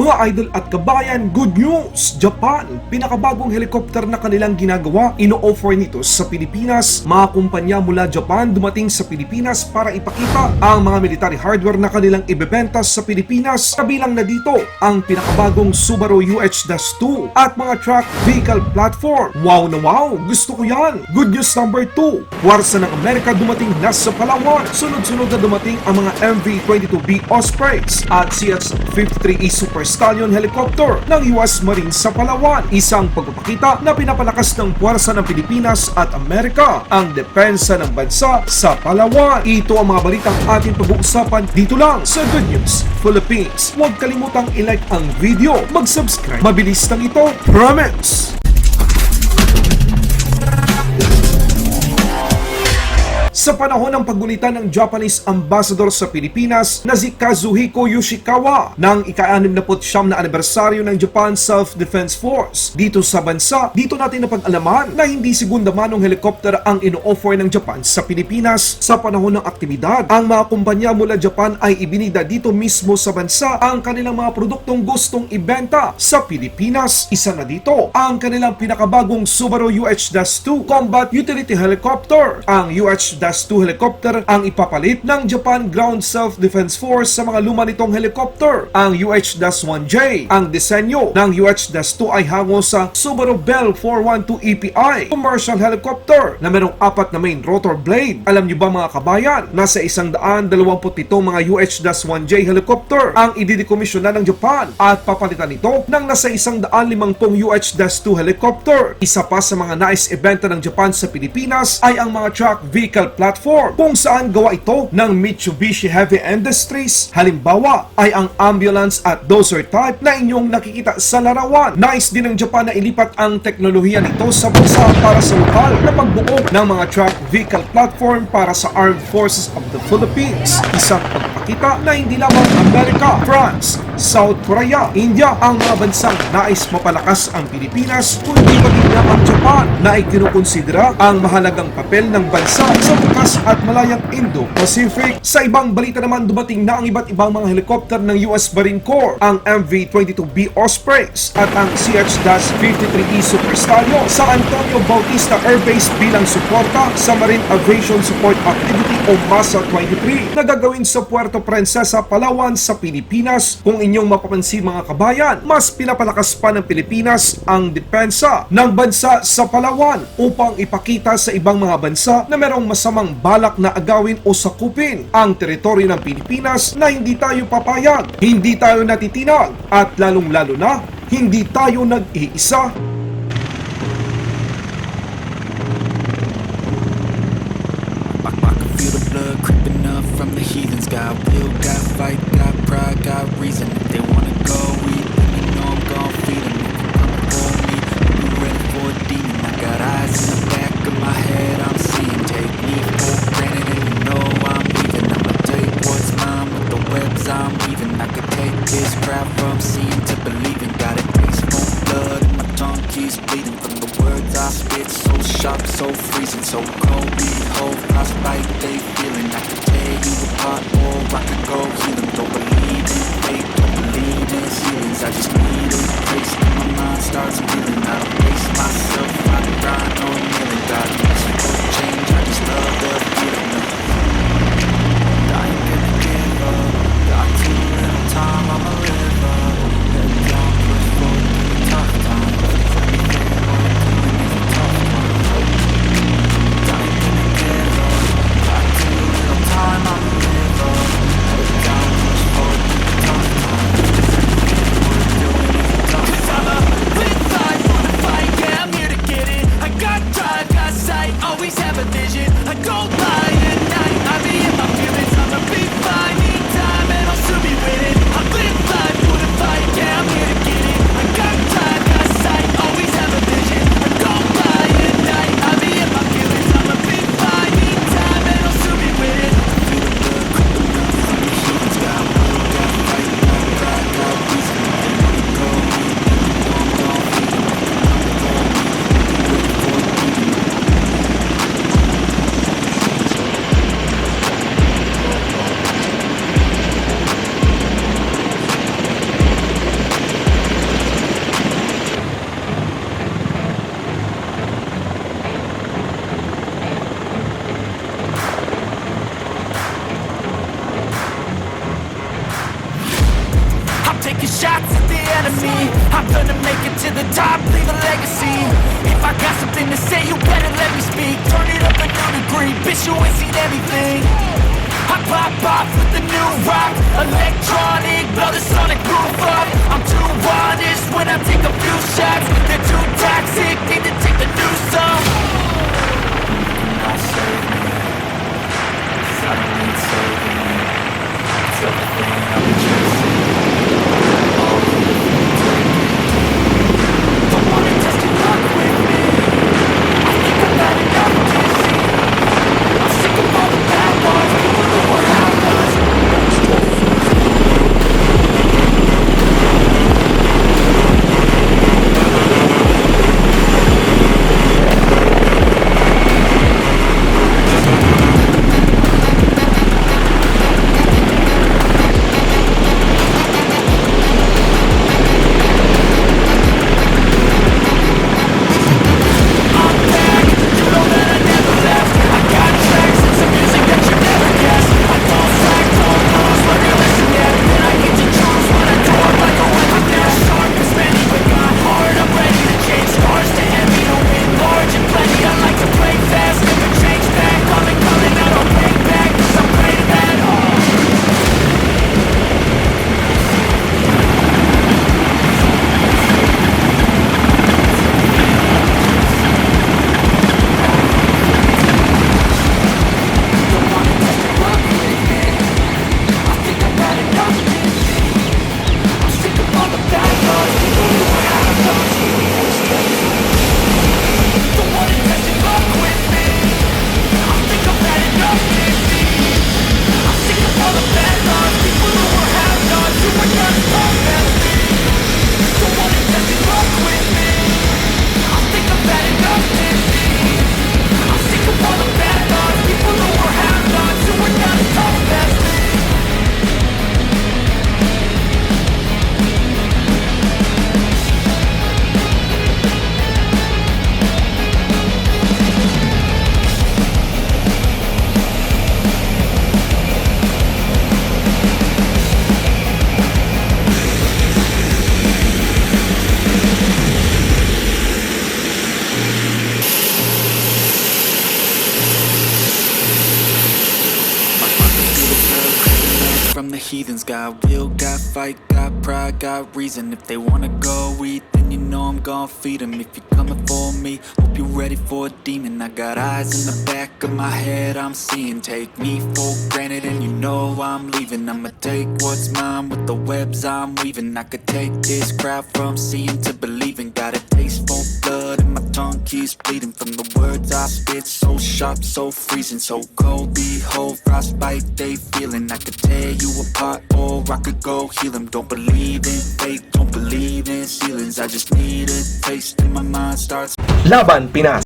Mga idol at kabayan, good news! Japan, pinakabagong helicopter na kanilang ginagawa, inoofer nito sa Pilipinas. Mga kumpanya mula Japan dumating sa Pilipinas para ipakita ang mga military hardware na kanilang ibebenta sa Pilipinas. Kabilang na dito ang pinakabagong Subaru UH-2 at mga truck vehicle platform. Wow na wow! Gusto ko yan! Good news number 2. Pwersa ng Amerika dumating na sa Palawan. Sunod-sunod na dumating ang mga MV-22B Ospreys at CH-53E Stallions helicopter ng US Marines sa Palawan. Isang pagpapakita na pinapalakas ng puwersa ng Pilipinas at Amerika ang depensa ng bansa sa Palawan. Ito ang mga balitang ating pag-uusapan dito lang sa Good News Philippines. Huwag kalimutang i-like ang video, mag-subscribe. Mabilis lang ito, promise! Sa panahon ng paggunita ng Japanese Ambassador sa Pilipinas na si Kazuhiko Yoshikawa ng ika-69 na anibersaryo ng Japan Self-Defense Force dito sa bansa, dito natin napag-alaman na hindi segunda manong helicopter ang ino-offer ng Japan sa Pilipinas. Sa panahon ng aktibidad, ang mga kumpanya mula Japan ay ibinida dito mismo sa bansa ang kanilang mga produktong gustong ibenta sa Pilipinas. Isa na dito ang kanilang pinakabagong Subaru UH-2 Combat Utility Helicopter. Ang UH-2 helicopter ang ipapalit ng Japan Ground Self-Defense Force sa mga luma nitong helicopter. Ang UH-1J, ang disenyo ng UH-2 ay hango sa Subaru Bell 412 EPI commercial helicopter na merong 4 na main rotor blade. Alam niyo ba mga kabayan, nasa 127 mga UH-1J helicopter ang ididikomisyonan ng Japan at papalitan ito ng nasa 150 UH-2 helicopter. Isa pa sa mga nais ibenta ng Japan sa Pilipinas ay ang mga truck vehicle platform kung saan gawa ito ng Mitsubishi Heavy Industries. Halimbawa ay ang ambulance at dozer type na inyong nakikita sa larawan. Nais din ng Japan na ilipat ang teknolohiya nito sa bansa para sa lokal na pagbuo ng mga truck vehicle platform para sa Armed Forces of the Philippines. Isang pagpakita na hindi lamang Amerika, France, South Korea, India ang mga bansang nais mapalakas ang Pilipinas, kundi pati na ang Japan na ikinukonsidera ang mahalagang papel ng bansa sa bukas at malayang Indo-Pacific. Sa ibang balita naman, dumating na ang iba't ibang mga helicopter ng US Marine Corps, ang MV-22B Ospreys at ang CH-53E Stallions sa Antonio Bautista Air Base bilang suporta sa Marine Aviation Support Activity o MASA 23 na gagawin sa Puerto Princesa, Palawan sa Pilipinas. Kung inyong mapapansin mga kabayan, mas pinapalakas pa ng Pilipinas ang depensa ng bansa sa Palawan upang ipakita sa ibang mga bansa na merong masamang balak na agawin o sakupin ang teritoryo ng Pilipinas na hindi tayo papayag, hindi tayo natitinag at lalong-lalo na hindi tayo nag-iisa. From the heathens, got will, got fight, got pride, got reason. If they wanna go eat, then you know I'm gon' feed them. If you come for me, you ready for a demon. I got eyes in the back of my head, I'm seeing. Take me for granted and you know I'm leaving. I'ma take what's mine with the webs I'm weaving. I could take this crowd from seeing to believing. Got a taste for blood and my tongue keeps bleeding. From the words I spit, so sharp, so freezing. So cold, behold, frostbite, they feeling. I can tear you apart or I can go heal them. Don't believe in fate, don't believe in ceilings. I just need a place and my mind starts feeling. I don't pace myself, I grind on kneeling. Got no change, I just love the feeling. I ain't gonna give up, got too little time, I'ma live up. Head down, push forward through the tough times. Time I'm live up, head down, push forward. taking shots at the enemy. I'm gonna make it to the top, leave a legacy. If I got something to say, you better let me speak. Turn it up a new degree, bitch, you ain't seen anything. I pop off with the new rock, electronic, blow the sonic groove up. I'm too honest when I take a few shots. They're too toxic, need to take the news off. You cannot save me, 'cause I don't need saving. It's everything I've been chasing. All of it, take it. Don't wanna test your luck with me. I think I've had enough dizzy. I'm sick of all the bad ones, people who were outlaws. From the heathens, got will, got fight, got pride, got reason. If they wanna go eat, then you know I'm gon' feed them. If you're coming for me, hope you're ready for a demon. I got eyes in the back of my head, I'm seeing. Take me for granted and you know I'm leaving. I'ma take what's mine with the webs I'm weaving. I could take this crowd from seeing to believing. Got a taste for blood and my tongue keeps bleeding. From the words I spit, so sharp, so freezing. So cold, behold, frostbite they feeling. I could tear you apart or I could go heal them. Don't believe in fate, don't believe in ceilings. I just need a taste and my mind starts. Laban Pinas.